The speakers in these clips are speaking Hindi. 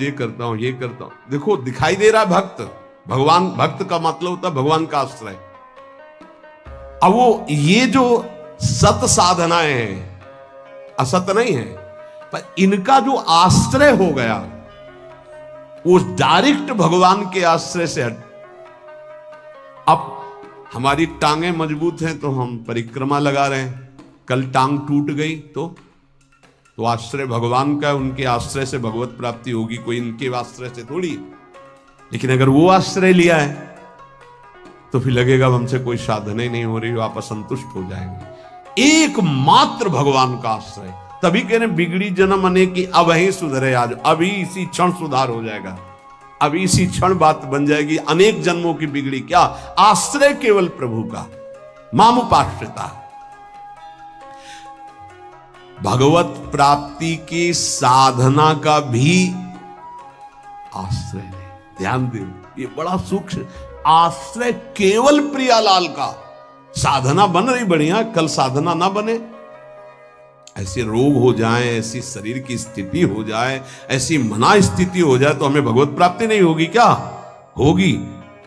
ये करता हूं, ये करता हूं। देखो दिखाई दे रहा है भक्त, भगवान, भक्त का मतलब होता है भगवान का आश्रय। अब वो ये जो सत साधनाएं हैं, असत नहीं है, पर इनका जो आश्रय हो गया वो डायरेक्ट भगवान के आश्रय से हट। अब हमारी टांगें मजबूत हैं तो हम परिक्रमा लगा रहे हैं, कल टांग टूट गई तो आश्रय भगवान का, उनके आश्रय से भगवत प्राप्ति होगी, कोई इनके आश्रय से थोड़ी। लेकिन अगर वो आश्रय लिया है तो फिर लगेगा हमसे कोई साधना ही नहीं हो रही, आप असंतुष्ट हो जाएंगे। एकमात्र भगवान का आश्रय। तभी कह रहे बिगड़ी जन्म अने की अब ही सुधरे आज, अभी इसी क्षण सुधार हो जाएगा, अभी इसी क्षण बात बन जाएगी। अनेक जन्मों की बिगड़ी क्या, आश्रय केवल प्रभु का, मामुपाश्रिता। भगवत प्राप्ति की साधना का भी आश्रय है। ध्यान दे, ये बड़ा सूक्ष्म आश्रय केवल प्रियालाल का। साधना बन रही बढ़िया, कल साधना ना बने, ऐसे रोग हो जाए, ऐसी शरीर की स्थिति हो जाए, ऐसी मना स्थिति हो जाए तो हमें भगवत प्राप्ति नहीं होगी क्या? होगी।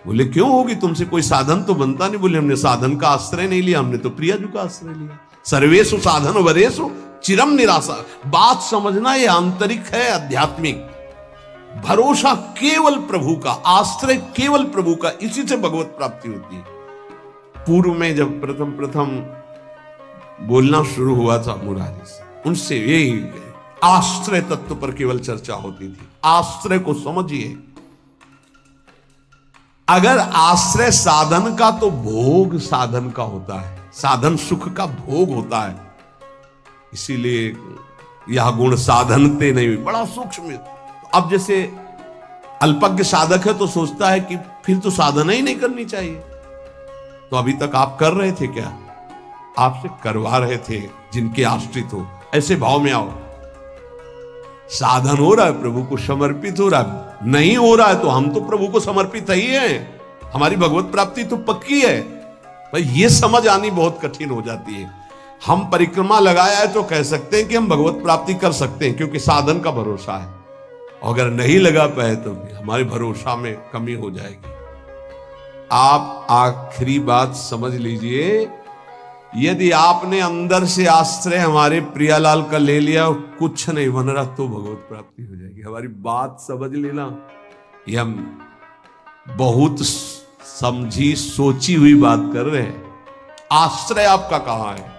बोले क्यों होगी, तुमसे कोई साधन तो बनता नहीं। बोले हमने साधन का आश्रय नहीं लिया, हमने तो प्रियाजू का आश्रय लिया। सर्वेषु साधन वरेषु चिरम निराशा। बात समझना, ये आंतरिक है, आध्यात्मिक। भरोसा केवल प्रभु का, आश्रय केवल प्रभु का, इसी से भगवत प्राप्ति होती है। पूर्व में जब प्रथम बोलना शुरू हुआ था मुरारी से, उनसे यही आश्रय तत्व पर केवल चर्चा होती थी। आश्रय को समझिए, अगर आश्रय साधन का तो भोग साधन का होता है, साधन सुख का भोग होता है। इसीलिए यह गुण साधनते नहीं, बड़ा सूक्ष्म। अब जैसे अल्पज्ञ साधक है तो सोचता है कि फिर तो साधना ही नहीं करनी चाहिए। तो अभी तक आप कर रहे थे क्या? आपसे करवा रहे थे जिनके आश्रित हो। ऐसे भाव में आओ, साधन हो रहा है, प्रभु को समर्पित हो रहा है। नहीं हो रहा है तो हम तो प्रभु को समर्पित ही हैं, हमारी भगवत प्राप्ति तो पक्की है। भाई ये समझ आनी बहुत कठिन हो जाती है। हम परिक्रमा लगाया है तो कह सकते हैं कि हम भगवत प्राप्ति कर सकते हैं, क्योंकि साधन का भरोसा है। अगर नहीं लगा पाए तो हमारे भरोसा में कमी हो जाएगी। आप आखिरी बात समझ लीजिए, यदि आपने अंदर से आश्रय हमारे प्रियालाल का ले लिया और कुछ नहीं बन रहा तो भगवत प्राप्ति हो जाएगी। हमारी बात समझ लेना, ये हम बहुत समझी सोची हुई बात कर रहे हैं। आश्रय आपका कहां है?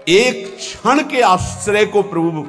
एक क्षण के आश्रय को प्रभु